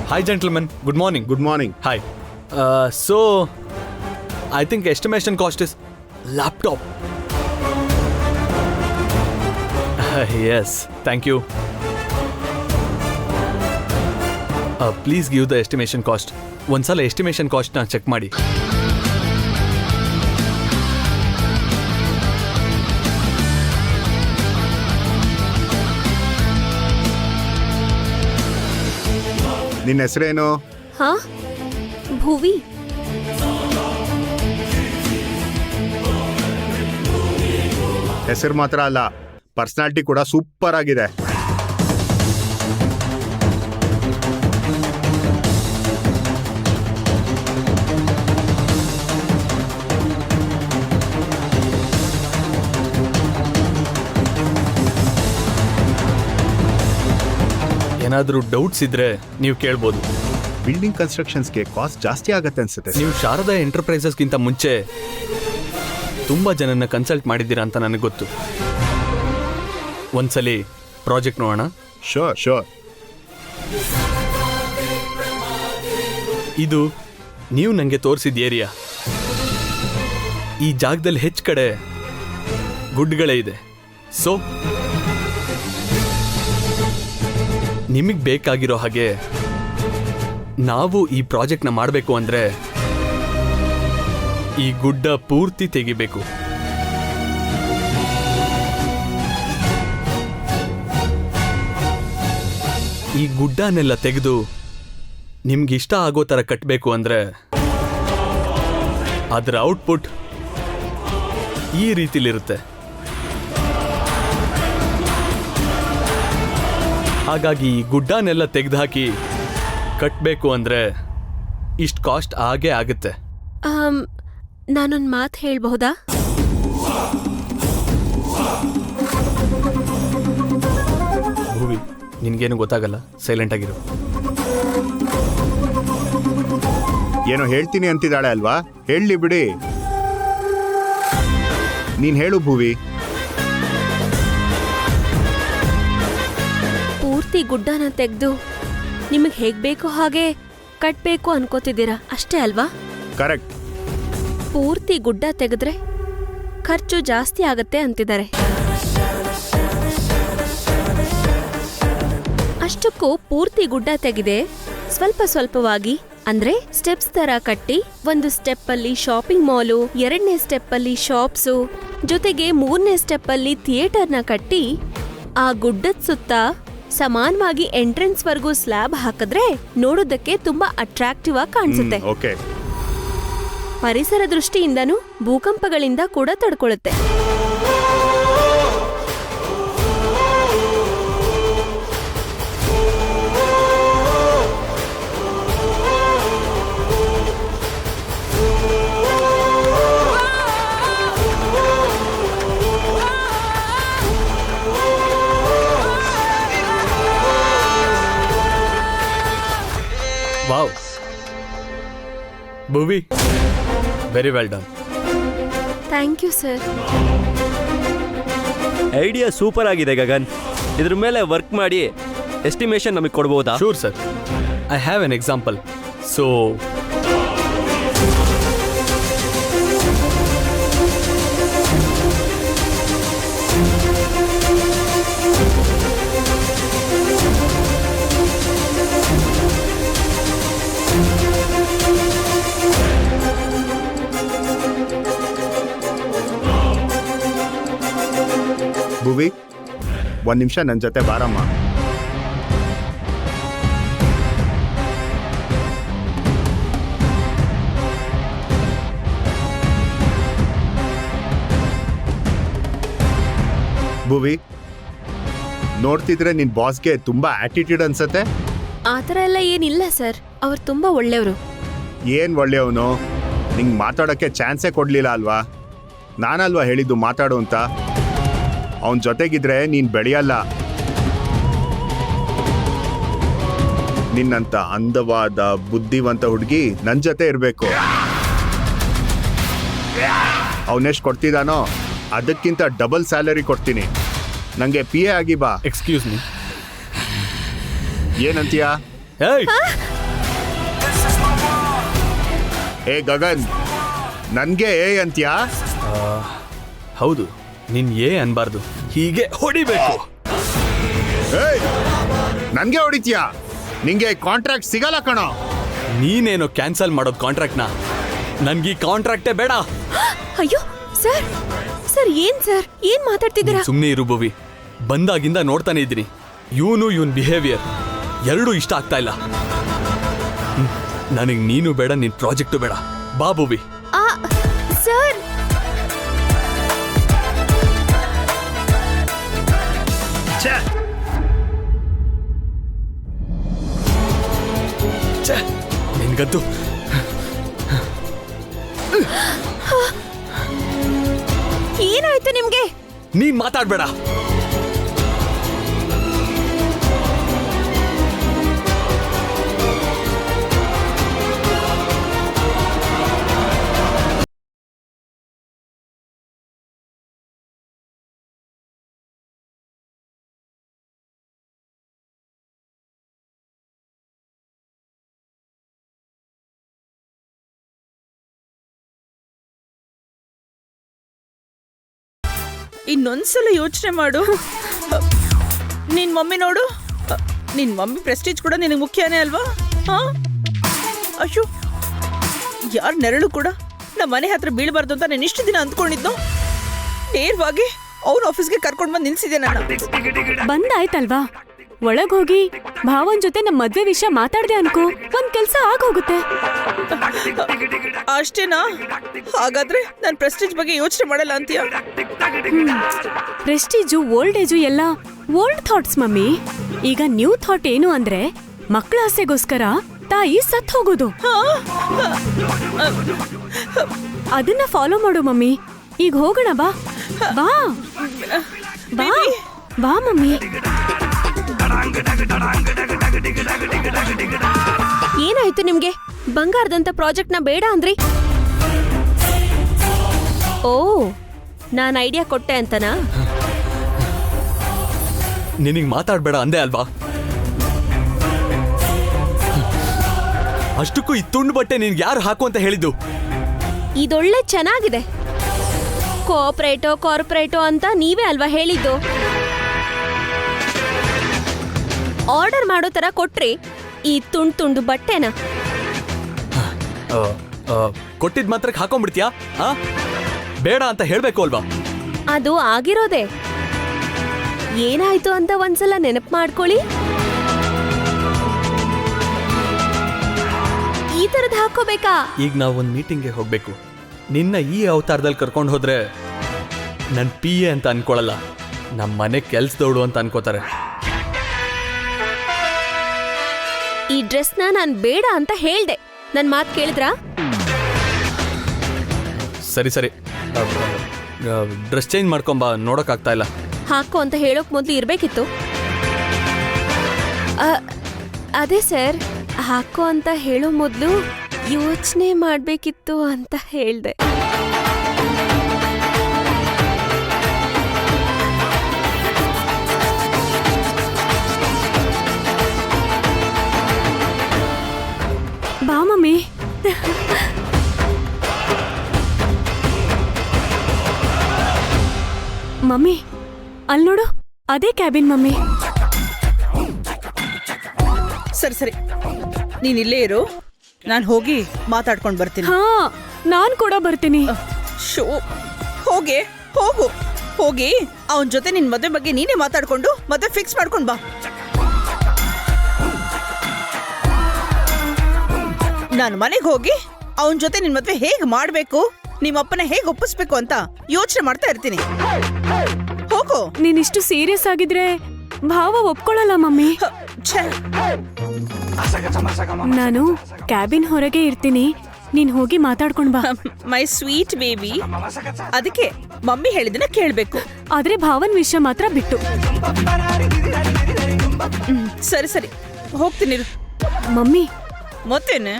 Hi, gentlemen. Good morning. Good morning. Hi. So, I think estimation cost is laptop. Yes, thank you. Please give the estimation cost. ಒಂದ್ಸಲ estimation cost ನ check ಮಾಡಿ. ನಿನ್ನ ಹೆಸರೇನು? ಹಾ, ಭುವಿ. ಹೆಸರು ಮಾತ್ರ ಅಲ್ಲ, ಪರ್ಸನಾಲಿಟಿ ಕೂಡ ಸೂಪರ್ ಆಗಿದೆ. ಏನಾದರೂ ಡೌಟ್ಸ್ ಇದ್ರೆ ನೀವು ಕೇಳ್ಬೋದು. ಬಿಲ್ಡಿಂಗ್ ಕನ್ಸ್ಟ್ರಕ್ಷನ್ಸ್ಗೆ ಕಾಸ್ಟ್ ಜಾಸ್ತಿ ಆಗತ್ತೆ ಅನ್ಸುತ್ತೆ. ನೀವು ಶಾರದಾ ಎಂಟರ್ಪ್ರೈಸಸ್ಗಿಂತ ಮುಂಚೆ ತುಂಬ ಜನನ ಕನ್ಸಲ್ಟ್ ಮಾಡಿದ್ದೀರಾ ಅಂತ ನನಗೆ ಗೊತ್ತು. ಒಂದ್ಸಲಿ ಪ್ರಾಜೆಕ್ಟ್ ನೋಡೋಣ. ಶೋರ್. ಇದು ನೀವು ನನಗೆ ತೋರಿಸಿದ ಏರಿಯಾ. ಈ ಜಾಗದಲ್ಲಿ ಹೆಚ್ಚು ಕಡೆ ಗುಡ್ಗಳೇ ಇದೆ. ಸೊ ನಿಮಗೆ ಬೇಕಾಗಿರೋ ಹಾಗೆ ನಾವು ಈ ಪ್ರಾಜೆಕ್ಟ್ನ ಮಾಡಬೇಕು ಅಂದರೆ ಈ ಗುಡ್ಡ ಪೂರ್ತಿ ತೆಗಿಬೇಕು. ಈ ಗುಡ್ಡನೆಲ್ಲ ತೆಗೆದು ನಿಮ್ಗೆ ಇಷ್ಟ ಆಗೋ ಥರ ಕಟ್ಟಬೇಕು ಅಂದರೆ ಅದರ ಔಟ್ಪುಟ್ ಈ ರೀತಿಲಿರುತ್ತೆ. ಹಾಗಾಗಿ ಈ ಗುಡ್ಡನೆಲ್ಲ ತೆಗೆದುಹಾಕಿ ಕಟ್ಟಬೇಕು ಅಂದರೆ ಇಷ್ಟು ಕಾಸ್ಟ್ ಆಗೇ ಆಗುತ್ತೆ. ನಾನೊಂದು ಮಾತು ಹೇಳ್ಬಹುದಾ? ಭೂವಿ, ನಿನ್ಗೇನು ಗೊತ್ತಾಗಲ್ಲ, ಸೈಲೆಂಟ್ ಆಗಿರು. ಏನೋ ಹೇಳ್ತೀನಿ ಅಂತಿದ್ದಾಳೆ ಅಲ್ವಾ, ಹೇಳಲಿ ಬಿಡಿ. ನೀನ್ ಹೇಳು ಭೂವಿ. ಪೂರ್ತಿ ಗುಡ್ಡನ ತೆಗೆದು ನಿಮಗೆ ಹೇಗ್ ಬೇಕೋ ಹಾಗೆ ಕಟ್ಬೇಕು ಅನ್ಕೋತಿದ್ದೀರಾ ಅಷ್ಟೇ ಅಲ್ವಾ? ಕರೆಕ್ಟ್. ಪೂರ್ತಿ ಗುಡ್ಡ ತೆಗೆದ್ರೆ ಖರ್ಚು ಜಾಸ್ತಿ ಆಗತ್ತೆ ಅಂತಿದ್ದಾರೆ. ಅಷ್ಟಕ್ಕೂ ಪೂರ್ತಿ ಗುಡ್ಡ ತೆಗೆದೆ ಸ್ವಲ್ಪ ಸ್ವಲ್ಪವಾಗಿ, ಅಂದ್ರೆ ಸ್ಟೆಪ್ಸ್ ತರ ಕಟ್ಟಿ, ಒಂದು ಸ್ಟೆಪ್ ಅಲ್ಲಿ ಶಾಪಿಂಗ್ ಮಾಲು, 2ನೇ ಸ್ಟೆಪ್ ಅಲ್ಲಿ ಶಾಪ್ಸು, ಜೊತೆಗೆ 3ನೇ ಸ್ಟೆಪ್ ಅಲ್ಲಿ ಥಿಯೇಟರ್ನ ಕಟ್ಟಿ ಆ ಗುಡ್ಡದ ಸುತ್ತ ಸಮಾನವಾಗಿ ಎಂಟ್ರೆನ್ಸ್ ವರ್ಗೂ ಸ್ಲ್ಯಾಬ್ ಹಾಕಿದ್ರೆ ನೋಡೋದಕ್ಕೆ ತುಂಬಾ ಅಟ್ರಾಕ್ಟಿವ್ ಆಗಿ ಕಾಣಿಸುತ್ತೆ. ಓಕೆ. ಪರಿಸರ ದೃಷ್ಟಿಯಿಂದನೂ ಭೂಕಂಪಗಳಿಂದ ಕೂಡ ತಡ್ಕೊಳ್ಳುತ್ತೆ. Wow Bhuvi, very well done. Thank you sir. Idea super ಆಗಿದೆ ಗಗನ್. ಇದ್ರ ಮೇಲೆ ವರ್ಕ್ ಮಾಡಿ ಎಸ್ಟಿಮೇಷನ್ ನಮಗೆ ಕೊಡ್ಬೋದಾ? Sure sir, I have an example. So Bhuvi, 1 ನಿಮಿಷ ನನ್ನ ಜೊತೆ ಬಾರಮ್ಮ. ಭುವಿ, ನೋಡ್ತಿದ್ರೆ ನಿನ್ ಬಾಸ್ಗೆ ತುಂಬಾ ಆಟಿಟ್ಯೂಡ್ ಅನ್ಸತ್ತೆ. ಆತರ ಎಲ್ಲ ಏನಿಲ್ಲ ಸರ್, ಅವ್ರು ತುಂಬಾ ಒಳ್ಳೆಯವರು. ಏನ್ ಒಳ್ಳೆಯವನು, ನಿಂಗೆ ಮಾತಾಡೋಕ್ಕೆ ಚಾನ್ಸೇ ಕೊಡ್ಲಿಲ್ಲ ಅಲ್ವಾ? ನಾನಲ್ವಾ ಹೇಳಿದ್ದು ಮಾತಾಡು ಅಂತ. ಅವನ ಜೊತೆಗಿದ್ರೆ ನೀನ್ ಬೆಳೆಯಲ್ಲ. ನಿನ್ನಂತ ಅಂದವಾದ ಬುದ್ಧಿವಂತ ಹುಡುಗಿ ನನ್ನ ಜೊತೆ ಇರಬೇಕು. ಅವನೆಷ್ಟು ಕೊಡ್ತಿದ್ದಾನೋ ಅದಕ್ಕಿಂತ ಡಬಲ್ ಸ್ಯಾಲರಿ ಕೊಡ್ತೀನಿ. ನಂಗೆ PA ಆಗಿ ಬಾ. ಎಕ್ಸ್ಕ್ಯೂಸ್ ಮೀ, ಏನಂತೀಯಾ? ಏಯ್ ಏ ಗಗನ್, ನನ್ಗೆ ಏ ಅಂತ್ಯಾ? ಹೌದು, ನಿನ್ ಅನ್ಬಾರ್ದು, ಹೀಗೆ ಹೊಡಿಬೇಕು. ಏಯ್, ನನ್ಗೆ ಹೊಡಿತೀಯಾ? ನಿಂಗೆ ಕಾಂಟ್ರಾಕ್ಟ್ ಸಿಗಲ್ಲ ಕಣೋ. ನೀನೇನೋ ಕ್ಯಾನ್ಸಲ್ ಮಾಡೋದು ಕಾಂಟ್ರಾಕ್ಟ್ನ. ನನ್ಗೆ ಈ ಕಾಂಟ್ರಾಕ್ಟೇ ಬೇಡ. ಅಯ್ಯೋ ಸರ್, ಸರ್ ಏನ್ ಸರ್, ಏನ್ ಮಾತಾಡ್ತಿದ್ದೀರಾ? ಸುಮ್ಮನೆ ಇರು ಭುವಿ. ಬಂದಾಗಿಂದ ನೋಡ್ತಾನೆ ಇದ್ದೀನಿ, ಇವನ್ ಬಿಹೇವಿಯರ್ ಎರಡೂ ಇಷ್ಟ ಆಗ್ತಾ ಇಲ್ಲ. ನನಗೆ ನೀನು ಬೇಡ, ನಿನ್ ಪ್ರಾಜೆಕ್ಟು ಬೇಡ. ಬಾ ಭುವಿ. ಸರ್, ನಿನ್ಗಂತೂ ಏನಾಯ್ತು ನಿಮ್ಗೆ? ನೀನ್ ಮಾತಾಡ್ಬೇಡ. ಇನ್ನೊಂದ್ಸಲ ಯೋಚನೆ ಮಾಡು. ನಿನ್ ಮಮ್ಮಿ ನೋಡು, ನಿನ್ ಮಮ್ಮಿ ಪ್ರೆಸ್ಟೀಜ್ ಕೂಡ ನಿನಗೆ ಮುಖ್ಯನೇ ಅಲ್ವಾ? ಅಯ್ಯೋ, ಯಾರ ನೆರಳು ಕೂಡ ನಮ್ಮ ಮನೆ ಹತ್ರ ಬೀಳಬಾರ್ದು ಅಂತ ನಾನು ಇಷ್ಟು ದಿನ ಅಂದ್ಕೊಂಡಿದ್ದು. ನೇರವಾಗಿ ಅವ್ರ ಆಫೀಸ್ಗೆ ಕರ್ಕೊಂಡು ಬಂದು ನಿಲ್ಸಿದೆ ನನ್ನ. ಬಂದಾಯ್ತಲ್ವಾ, ಒಳಗೋಗಿ ಭಾವನ್ ಜೊತೆ ನಮ್ಮ ಮದ್ವೆ ವಿಷಯ ಮಾತಾಡ್ದೆ ಅನ್ಕೋ, ಒಂದ್ ಕೆಲ್ಸ ಆಗೋಗುತ್ತೆ. ಅಷ್ಟೇನಾ? ಹಾಗಾದ್ರೆ ನಾನು ಪ್ರೆಸ್ಟೀಜ್ ಬಗ್ಗೆ ಯೋಚನೆ ಮಾಡಲ್ಲ ಅಂತೀಯ? ಪ್ರೆಸ್ಟೀಜು, ಓಲ್ಡ್ ಏಜು ಎಲ್ಲ ಓಲ್ಡ್ ಥಾಟ್ಸ್ ಮಮ್ಮಿ. ಈಗ ನ್ಯೂ ಥಾಟ್ ಏನು ಅಂದ್ರೆ ಮಕ್ಕಳ ಆಸೆಗೋಸ್ಕರ ತಾಯಿ ಸತ್ ಹೋಗೋದು. ಅದನ್ನ ಫಾಲೋ ಮಾಡು ಮಮ್ಮಿ. ಈಗ ಹೋಗೋಣ, ಬಾ ಬಾ ಬಾ ಬಾ ಮಮ್ಮಿ. ಏನಾಯ್ತು ನಿಮ್ಗೆ? ಬಂಗಾರದಂತ ಪ್ರಾಜೆಕ್ಟ್ನ ಬೇಡ ಅಂದ್ರಿ. ಓ, ನಾನ್ ಐಡಿಯಾ ಕೊಟ್ಟೆ ಅಂತನಾ? ನಿನಗೆ ಮಾತಾಡ್ಬೇಡ ಅಂದೆ ಅಲ್ವಾ? ಅಷ್ಟಕ್ಕೂ ಈ ತುಂಡು ಬಟ್ಟೆ ನಿನ್ಗೆ ಯಾರು ಹಾಕು ಅಂತ ಹೇಳಿದ್ದು? ಇದೊಳ್ಳೆ ಚೆನ್ನಾಗಿದೆ. ಕಾರ್ಪೊರೇಟೋ ಅಂತ ನೀವೇ ಅಲ್ವಾ ಹೇಳಿದ್ದು? ಆರ್ಡರ್ ಮಾಡೋ ತರ ಕೊಟ್ರಿ ಈ ತುಂಡು ಬಟ್ಟೆನ. ಕೊಟ್ಟಿದ್ ಮಾತ್ರಕ್ಕೆ ಹಾಕೊಂಡ್ಬಿಡ್ತೀಯಾ? ಬೇಡ ಅಂತ ಹೇಳ್ಬೇಕು ಅಲ್ವಾ? ಅದು ಆಗಿರೋದೆ. ಏನಾಯ್ತು ಅಂತ ಒಂದ್ಸಲ ನೆನಪು ಮಾಡ್ಕೊಳ್ಳಿ. ಈ ತರದ್ ಹಾಕೋಬೇಕಾ? ಈಗ ನಾವು ಒಂದು ಮೀಟಿಂಗ್ಗೆ ಹೋಗ್ಬೇಕು. ನಿನ್ನ ಈ ಅವತಾರದಲ್ಲಿ ಕರ್ಕೊಂಡು ಹೋದ್ರೆ ನನ್ PA ಅಂತ ಅನ್ಕೊಳಲ್ಲ, ನಮ್ಮ ಮನೆ ಕೆಲ್ಸದವಳು ಅಂತ ಅನ್ಕೋತಾರೆ. ಈ ಡ್ರೆಸ್ನ ನಾನ್ ಬೇಡ ಅಂತ ಹೇಳ್ದೆ. ನನ್ ಮಾತ್ ಕೇಳಿದ್ರಾ? ಸರಿ ಡ್ರೆಸ್ ಚೇಂಜ್ ಮಾಡ್ಕೊಂಬಾ, ನೋಡೋಕ್ಕಾಗ್ತಾ ಇಲ್ಲ. ಹಾಕೋ ಅಂತ ಹೇಳೋಕ್ ಮೊದ್ಲು ಇರ್ಬೇಕಿತ್ತು. ಅದೇ ಸರ್, ಹಾಕೋ ಅಂತ ಹೇಳೋ ಮೊದ್ಲು ಯೋಚನೆ ಮಾಡ್ಬೇಕಿತ್ತು ಅಂತ ಹೇಳ್ದೆ. ಬಾ ಮಮ್ಮಿ. ಮಮ್ಮಿ, ಅಲ್ ನೋಡು, ಅದೇ ಕ್ಯಾಬಿನ್ ಮಮ್ಮಿ. ಸರಿ, ನೀನ್ ಇಲ್ಲೇ ಇರು, ನಾನು ಹೋಗಿ ಮಾತಾಡ್ಕೊಂಡು ಬರ್ತೀನಿ. ಹಾ, ನಾನ್ ಕೂಡ ಬರ್ತೀನಿ. ಶೋ, ಹೋಗಿ ಅವನ ಜೊತೆ ನಿನ್ ಮದುವೆ ಬಗ್ಗೆ ನೀನೇ ಮಾತಾಡ್ಕೊಂಡು ಮದುವೆ ಫಿಕ್ಸ್ ಮಾಡ್ಕೊಂಡ್ ಬಾ. ನಾನು ಮನೆಗೆ ಹೋಗಿ ಅವನ ಜೊತೆ ನಿನ್ ಮದುವೆ ಹೇಗ್ ಮಾಡ್ಬೇಕು, ನಿಮ್ಮಪ್ಪನ ಹೇಗ್ ಒಪ್ಪಿಸ್ಬೇಕು ಅಂತ ಯೋಚನೆ ಮಾಡ್ತಾ ಇರ್ತೀನಿ. ಹೋಗು. ನೀನಿಷ್ಟು ಸೀರಿಯಸ್ ಆಗಿದ್ರೆ ಭಾವ ಒಪ್ಕೊಳ್ಳಲ್ಲ ಮಮ್ಮಿ. ನಾನು ಕ್ಯಾಬಿನ್ ಹೊರಗೆ ಇರ್ತೀನಿ, ನೀನ್ ಹೋಗಿ ಮಾತಾಡ್ಕೊಂಡ್ ಬಾ. ಮೈ ಸ್ವೀಟ್ ಬೇಬಿ, ಅದಕ್ಕೆ ಮಮ್ಮಿ ಹೇಳಿದನ್ನ ಕೇಳ್ಬೇಕು. ಆದ್ರೆ ಭಾವನ್ ವಿಷಯ ಮಾತ್ರ ಬಿಟ್ಟು. ಸರಿ, ಹೋಗ್ತೀನಿ. ಮಮ್ಮಿ, ಮತ್ತೇನೆ?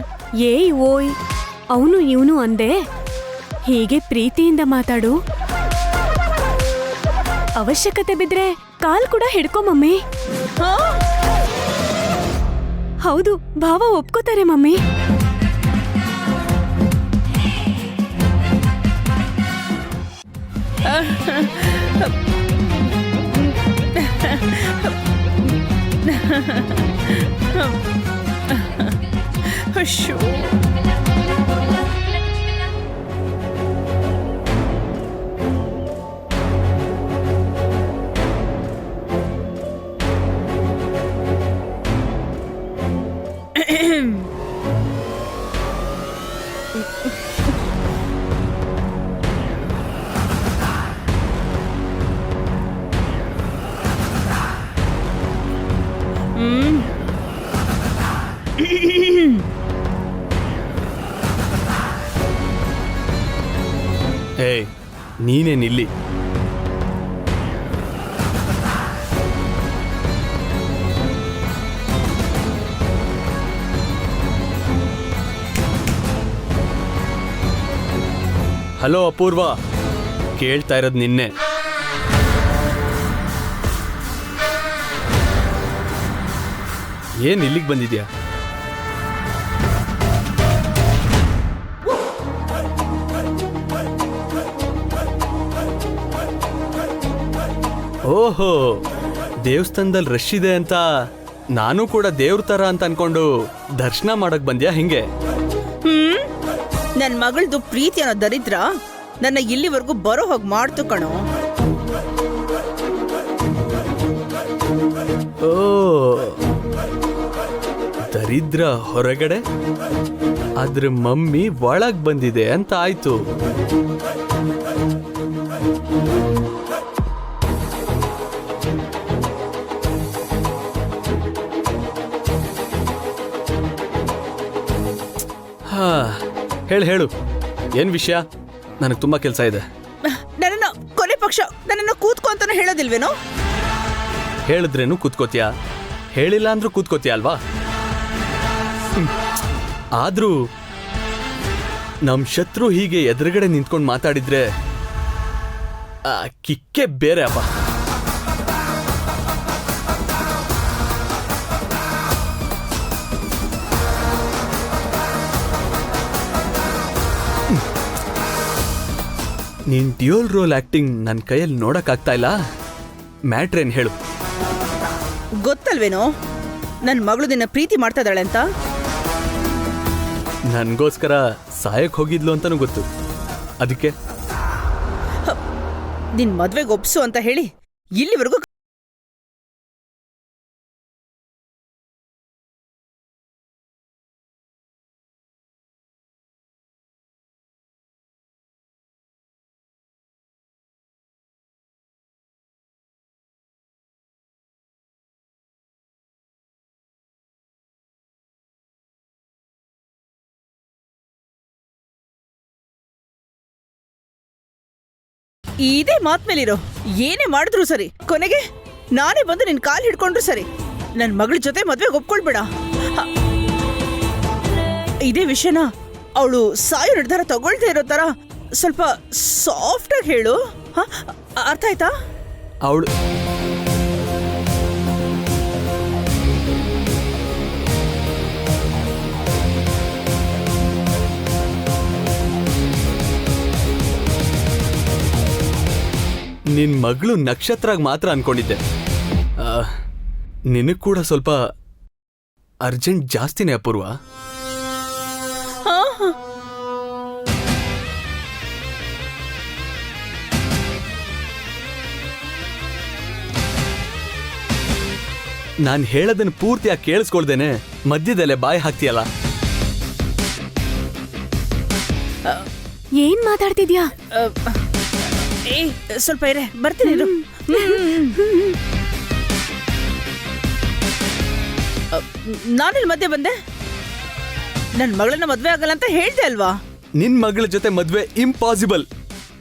ಏಯ್ ಓಯ್, ಅವನು ಇವನು ಅಂದೆ. ಹೀಗೆ ಪ್ರೀತಿಯಿಂದ ಮಾತಾಡು. ಅವಶ್ಯಕತೆ ಬಿದ್ರೆ ಕಾಲ್ ಕೂಡ ಹಿಡ್ಕೊ ಮಮ್ಮಿ. ಹೌದು, ಭಾವ ಒಪ್ಕೋತಾರೆ ಮಮ್ಮಿ. ಅಶ್ಶೋ. ಏಯ್ ನೀನೇನಿಲ್ಲಿ? ಹಲೋ ಅಪೂರ್ವ, ಕೇಳ್ತಾ ಇರೋದು ನಿನ್ನೆ. ಏನ್ ಇಲ್ಲಿಗೆ ಬಂದಿದ್ಯಾ? ಓಹೋ, ದೇವಸ್ಥಾನದಲ್ಲಿ ರಶ್ ಇದೆ ಅಂತ ನಾನು ಕೂಡ ದೇವ್ರ ತರ ಅಂತ ಅನ್ಕೊಂಡು ದರ್ಶನ ಮಾಡಕ್ ಬಂದ್ಯಾ ಹಿಂಗೆ? ನನ್ ಮಗಳದು ಪ್ರೀತಿ ಅನ್ನೋ ದರಿದ್ರ ನನ್ನ ಇಲ್ಲಿವರೆಗೂ ಬರೋ ಹೋಗಿ ಮಾಡ್ತು ಕಣೋ. ಓ, ದರಿದ್ರ ಹೊರಗಡೆ, ಆದ್ರೆ ಮಮ್ಮಿ ಒಳಗ್ ಬಂದಿದೆ ಅಂತ ಆಯ್ತು. ಹಾ, ಹೇಳು ಏನ್ ವಿಷಯ? ನನಗೆ ತುಂಬಾ ಕೆಲಸ ಇದೆ. ನನ್ನನ್ನು ಕೊನೆ ಪಕ್ಷ ನನ್ನನ್ನು ಕೂತ್ಕೊ ಅಂತಾನು ಹೇಳೋದಿಲ್ವೇನೋ? ಹೇಳಿದ್ರೇನು ಕೂತ್ಕೋತಿಯಾ, ಹೇಳಿಲ್ಲ ಅಂದ್ರೂ ಕೂತ್ಕೋತಿಯಾ ಅಲ್ವಾ? ಆದ್ರೂ ನಮ್ ಶತ್ರು ಹೀಗೆ ಎದುರುಗಡೆ ನಿಂತ್ಕೊಂಡು ಮಾತಾಡಿದ್ರೆ ಆ ಕಿಕ್ಕೆ ಬೇರೆ ಅಪ್ಪ. ನೀನ್ ಡ್ಯೂಯಲ್ ರೋಲ್ ಆಕ್ಟಿಂಗ್ ನನ್ನ ಕೈಯಲ್ಲಿ ನೋಡಕ್ಕಾಗ್ತಾ ಇಲ್ಲ. ಮ್ಯಾಟ್ರೇನ್ ಹೇಳು? ಗೊತ್ತಲ್ವೇನೋ ನನ್ನ ಮಗಳು ನಿನ್ನ ಪ್ರೀತಿ ಮಾಡ್ತಾ ಇದ್ದಾಳೆ ಅಂತ. ನನ್ಗೋಸ್ಕರ ಸಾಯಕ್ ಹೋಗಿದ್ಲು ಅಂತಾನು ಗೊತ್ತು. ಅದಕ್ಕೆ ನಿನ್ ಮದ್ವೆಗೆ ಒಪ್ಸು ಅಂತ ಹೇಳಿ ಇಲ್ಲಿವರೆಗೂ ಇದೇ ಮಾತ್ ಮೇಲಿರೋ. ಏನೇ ಮಾಡಿದ್ರು ಸರಿ, ಕೊನೆಗೆ ನಾನೇ ಬಂದು ನಿನ್ ಕಾಲ್ ಹಿಡ್ಕೊಂಡ್ರು ಸರಿ, ನನ್ ಮಗಳ ಜೊತೆ ಮದ್ವೆಗೆ ಒಪ್ಕೊಳ್ಬೇಡ. ಇದೇ ವಿಷಯನ ಅವಳು ಸಾಯೋ ನಿರ್ಧಾರ ತಗೊಳ್ತಾ ಇರೋ ತರ ಸ್ವಲ್ಪ ಸಾಫ್ಟ್ ಆಗಿ ಹೇಳು. ಅರ್ಥ ಆಯ್ತಾ? ಅವಳು ನಿನ್ ಮಗಳು ನಕ್ಷತ್ರಾಗ್ ಮಾತ್ರ ಅನ್ಕೊಂಡಿದ್ದೆ. ನಿನಗ್ ಕೂಡ ಸ್ವಲ್ಪ ಅರ್ಜೆಂಟ್ ಜಾಸ್ತಿನೇ ಅಪೂರ್ವ. ನಾನ್ ಹೇಳೋದನ್ನ ಪೂರ್ತಿಯಾಗಿ ಕೇಳಿಸ್ಕೊಳ್ದೇನೆ ಮಧ್ಯದಲ್ಲೇ ಬಾಯಿ ಹಾಕ್ತೀಯಲ್ಲ. ಏನ್ ಮಾತಾಡ್ತಿದ್ಯಾ? ಏ ಸ್ವಲ್ಪ ಇರೇ, ಬರ್ತೀನಿ ಇರು. ನಾನಿಲ್ಲಿ ಮಧ್ಯೆ ಬಂದೆ. ನನ್ ಮಗಳನ್ನ ಮದ್ವೆ ಆಗಲ್ಲ ಅಂತ ಹೇಳ್ದೆ ಅಲ್ವಾ? ನಿನ್ ಮಗಳ ಜೊತೆ ಮದ್ವೆ ಇಂಪಾಸಿಬಲ್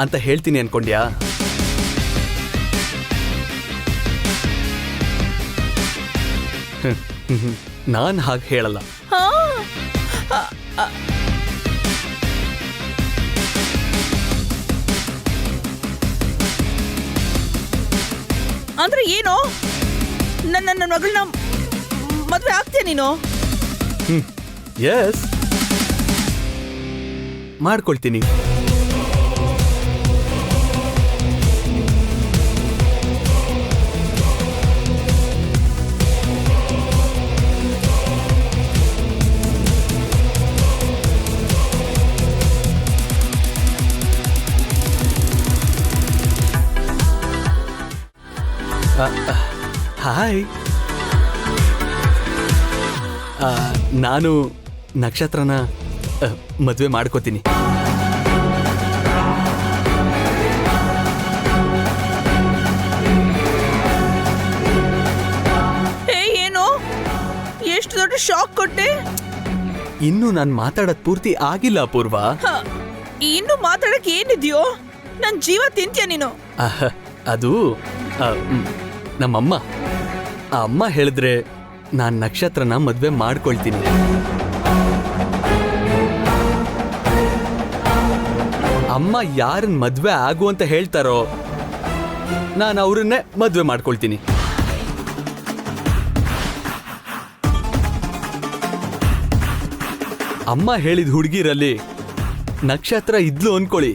ಅಂತ ಹೇಳ್ತೀನಿ ಅನ್ಕೊಂಡ್ಯಾ? ನಾನ್ ಹಾಗೆ ಹೇಳಲ್ಲ. ಅಂದ್ರೆ ಏನು? ನನ್ನ ಮಗಳನ್ನ ಮದ್ವೆ ಆಗ್ತೀಯ ನೀನು? ಎಸ್, ಮಾಡ್ಕೊಳ್ತೀನಿ. ಹಾಯ್. ನಾನು ನಕ್ಷತ್ರನ ಮದುವೆ ಮಾಡ್ಕೋತೀನಿ. ಏನು ಎಷ್ಟು ದೊಡ್ಡ ಶಾಕ್ ಕೊಟ್ಟೆ. ಇನ್ನು ನಾನು ಮಾತಾಡೋದ್ ಪೂರ್ತಿ ಆಗಿಲ್ಲ ಅಪೂರ್ವ. ಇನ್ನು ಮಾತಾಡಕ್ ಏನಿದ್ಯೋ? ನನ್ ಜೀವ ತಿಂತ್ಯ ನೀನು. ಅದು ನಮ್ಮಮ್ಮ. ಆ ಅಮ್ಮ ಹೇಳಿದ್ರೆ ನಾನು ನಕ್ಷತ್ರನ ಮದುವೆ ಮಾಡ್ಕೊಳ್ತೀನಿ. ಅಮ್ಮ ಯಾರನ್ನ ಮದುವೆ ಆಗು ಅಂತ ಹೇಳ್ತಾರೋ ನಾನು ಅವ್ರನ್ನೇ ಮದುವೆ ಮಾಡ್ಕೊಳ್ತೀನಿ. ಅಮ್ಮ ಹೇಳಿದ ಹುಡುಗಿರಲ್ಲಿ ನಕ್ಷತ್ರ ಇದ್ಲು ಅನ್ಕೊಳ್ಳಿ,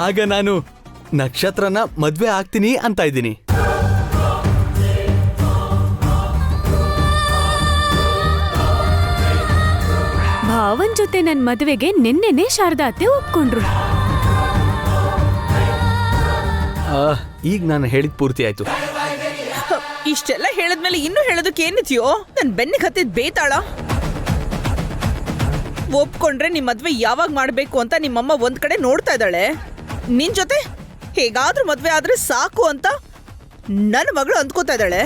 ಆಗ ನಾನು ನಕ್ಷತ್ರನ ಮದ್ವೆ ಆಗ್ತೀನಿ ಅಂತ ಇದ್ದೀನಿ. ಭಾವನ್ ಜೊತೆ ನನ್ ಮದುವೆಗೆ ನಿನ್ನೆನೆ ಶಾರದಾ ಅತ್ತೆ ಒಪ್ಕೊಂಡ್ರು. ಈಗ ನಾನು ಹೇಳಿದ ಪೂರ್ತಿ ಆಯ್ತು. ಇಷ್ಟೆಲ್ಲ ಹೇಳದ್ಮೇಲೆ ಇನ್ನೂ ಹೇಳೋದಕ್ಕೆ ಏನಿದ್ಯೋ? ನನ್ ಬೆನ್ನಿಗೆ ಹತ್ತಿದ್ ಬೇತಾಳ. ಒಪ್ಕೊಂಡ್ರೆ ನಿಮ್ ಮದ್ವೆ ಯಾವಾಗ ಮಾಡ್ಬೇಕು ಅಂತ ನಿಮ್ಮಮ್ಮ ಒಂದ್ ಕಡೆ ನೋಡ್ತಾ ಇದ್ದಾಳೆ. ನಿನ್ ಜೊತೆ ಹೇಗಾದ್ರೂ ಮದ್ವೆ ಆದ್ರೆ ಸಾಕು ಅಂತ ನನ್ನ ಮಗಳು ಅಂದ್ಕೋತಾ ಇದ್ದಾಳೆ.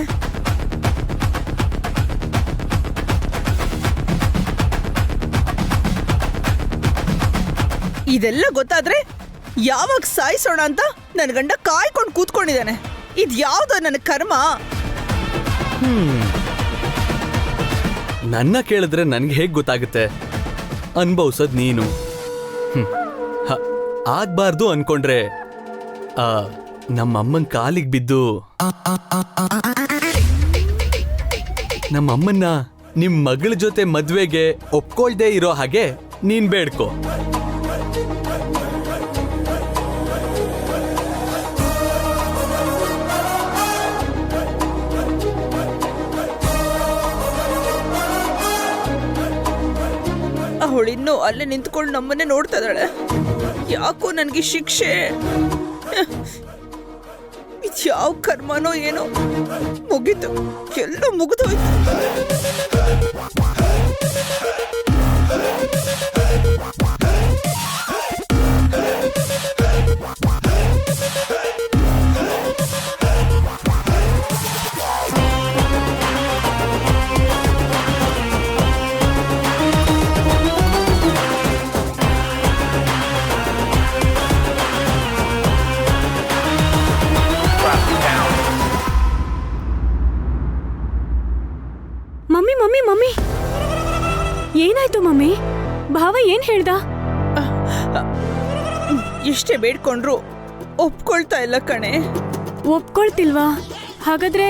ಇದೆಲ್ಲ ಗೊತ್ತಾದ್ರೆ ಯಾವಾಗ ಸಾಯಿಸೋಣ ಅಂತ ನನ್ ಗಂಡ ಕಾಯ್ಕೊಂಡು ಕೂತ್ಕೊಂಡಿದ್ದಾನೆ. ಇದ್ ಯಾವ್ದು ನನ್ನ ಕರ್ಮ? ನನ್ನ ಕೇಳಿದ್ರೆ ನನ್ಗೆ ಹೇಗ್ ಗೊತ್ತಾಗುತ್ತೆ? ಅನ್ಭವ್ಸದ್ ನೀನು. ಆಗ್ಬಾರ್ದು ಅನ್ಕೊಂಡ್ರೆ ನಮ್ಮಮ್ಮನ್ ಕಾಲಿಗೆ ಬಿದ್ದು ನಮ್ಮಮ್ಮನ್ನ ನಿಮ್ ಮಗಳ ಜೊತೆ ಮದ್ವೆಗೆ ಒಪ್ಕೊಳ್ದೇ ಇರೋ ಹಾಗೆ ನೀನ್ ಬೇಡ್ಕೋ. ಅವಳಿನ್ನೂ ಅಲ್ಲೇ ನಿಂತ್ಕೊಂಡು ನಮ್ಮನ್ನೇ ನೋಡ್ತಾ ಇದ್ದಾಳೆ. ಯಾಕೋ ನನಗೆ ಶಿಕ್ಷೆ. ಯಾವ ಕರ್ಮನೋ ಏನೋ, ಮುಗಿತು, ಎಲ್ಲ ಮುಗಿದೋಯ್ತು. ಮಮ್ಮಿ ಮಮ್ಮಿ ಮಮ್ಮಿ ಏನಾಯ್ತು ಮಮ್ಮಿ? ಭಾವ ಏನ್ ಹೇಳ್ದ? ಎಷ್ಟೇ ಬೇಡ್ಕೊಂಡ್ರು ಒಪ್ಕೊಳ್ತಾ ಇಲ್ಲ ಕಣೆ. ಒಪ್ಕೊಳ್ತಿಲ್ವಾ? ಹಾಗಾದ್ರೆ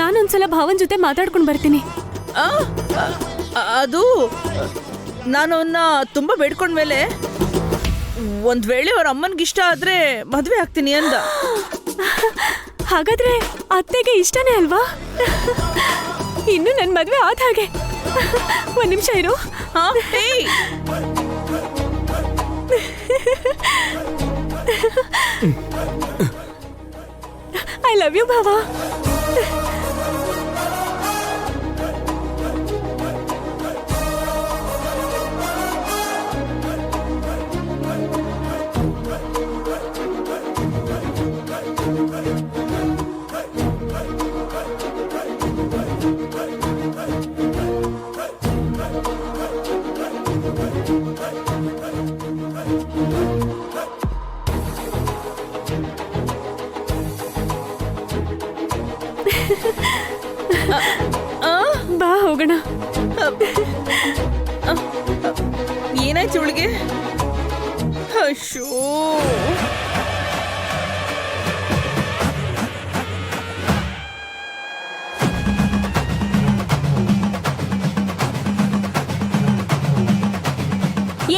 ನಾನೊಂದ್ಸಲ ಭಾವನ್ ಜೊತೆ ಮಾತಾಡ್ಕೊಂಡು ಬರ್ತೀನಿ. ಅದು ನಾನು ಅವನ್ನ ತುಂಬಾ ಬೇಡ್ಕೊಂಡ್ಮೇಲೆ ಒಂದ್ ವೇಳೆ ಅವ್ರ ಅಮ್ಮನ್ಗಿಷ್ಟ ಆದ್ರೆ ಮದ್ವೆ ಆಗ್ತೀನಿ ಅಂದ. ಹಾಗಾದ್ರೆ ಅತ್ತೆಗೆ ಇಷ್ಟನೇ ಅಲ್ವಾ? ಇನ್ನು ನನ್ ಮದ್ವೆ ಆದ ಹಾಗೆ. ಒಂದ್ ನಿಮಿಷ ಇರು. ಐ ಲವ್ ಯು ಭಾವ. ಬಾ ಹೋಗೋಣ. ಏನಾಯ್ತು ಇವಳಿಗೆ? ಅಶ್ಶೋ,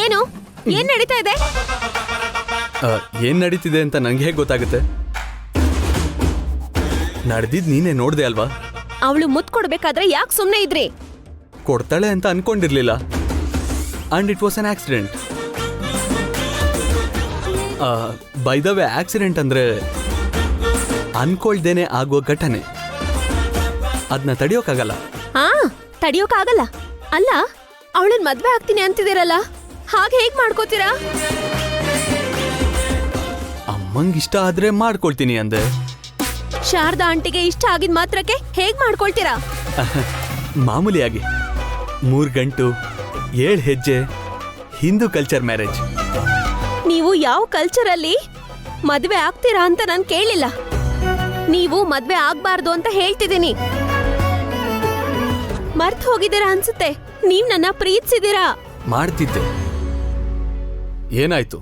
ಏನು ಏನ್ ನಡೀತಾ ಇದೆ? ಏನ್ ನಡೀತಿದೆ ಅಂತ ನಂಗೆ ಹೇಗೆ ಗೊತ್ತಾಗುತ್ತೆ? ನಡೆದಿದ್ ನೀನೇ ನೋಡ್ದೆ ಅಲ್ವಾ? ಅವಳು ಮುತ್ ಕೊಡ್ಬೇಕಾದ್ರೆ ಯಾಕೆ ಸುಮ್ನೆ ಇದ್ರಿ? ಕೊಡ್ತಾಳೆ ಅಂತ ಅನ್ಕೊಂಡಿರ್ಲಿಲ್ಲ. And it was an accident. By the way, accident ಅಂದ್ರೆ ಅನ್ಕೊಳ್ದೇನೆ ಆಗುವ ಘಟನೆ. ಅದನ್ನ ತಡೆಯೋಕ್ಕಾಗಲ್ಲ. ಆ ತಡಿಯೋಕಾಗಲ್ಲ. ಅಲ್ಲ, ಅವಳನ್ ಮದ್ವೆ ಆಗ್ತೀನಿ ಅಂತಿದ್ದೀರಲ್ಲ, ಹಾಗೆ ಹೇಗ್ ಮಾಡ್ಕೋತೀರಾ? ಅಮ್ಮಂಗಿಷ್ಟ ಆದ್ರೆ ಮಾಡ್ಕೊಳ್ತೀನಿ ಅಂದೆ. ಶಾರದಾ ಆಂಟಿಗೆ ಇಷ್ಟ ಆಗಿದ್ ಮಾತ್ರಕ್ಕೆ ಹೇಗ್ ಮಾಡ್ಕೊಳ್ತೀರಾ? ಮಾಮೂಲಿಯಾಗಿ 3 ಗಂಟು 7 ಹೆಜ್ಜೆ ಹಿಂದೂ ಕಲ್ಚರ್ ಮ್ಯಾರೇಜ್. ನೀವು ಯಾವ ಕಲ್ಚರಲ್ಲಿ ಮದ್ವೆ ಆಗ್ತೀರಾ ಅಂತ ನಾನು ಕೇಳಿಲ್ಲ. ನೀವು ಮದ್ವೆ ಆಗ್ಬಾರ್ದು ಅಂತ ಹೇಳ್ತಿದ್ದೀನಿ. ಮರ್ತ್ ಹೋಗಿದ್ದೀರಾ ಅನ್ಸುತ್ತೆ. ನೀವ್ ನನ್ನ ಪ್ರೀತಿಸಿದೀರಾ. ಮಾಡ್ತಿದ್ದೆ. ಏನಾಯ್ತು?